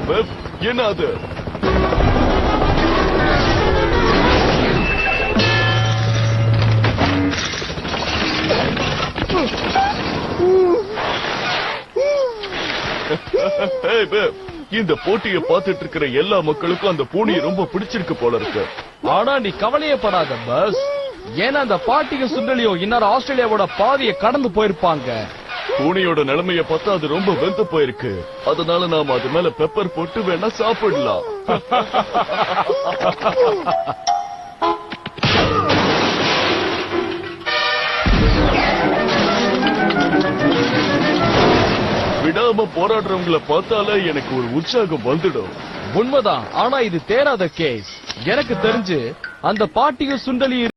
Pep, என்ன அது? இந்த போட்டியை பார்த்துட்டு இருக்கிற எல்லா மக்களுக்கும் அந்த பூனையை ரொம்ப பிடிச்சிருக்கு போல இருக்கு. ஆனா நீ கவலையப்படாத பஸ், ஏன்னா அந்த பாட்டியும் சுண்டலியும் இந்நேரம் ஆஸ்திரேலியாவோட பாதையை கடந்து போயிருப்பாங்க. பூனையோட நிலைமைய பார்த்தா அது ரொம்ப வெந்து போயிருக்கு. அதனால நாம அது மேல பெப்பர் போட்டு வேணா சாப்பிடலாம். விடாம போராடுறவங்களை பார்த்தாலே எனக்கு ஒரு உற்சாகம் வந்துடும். உண்மைதான், ஆனா இது தேராத கேஸ். எனக்கு தெரிஞ்சு அந்த பாட்டியும் சுண்டலியும்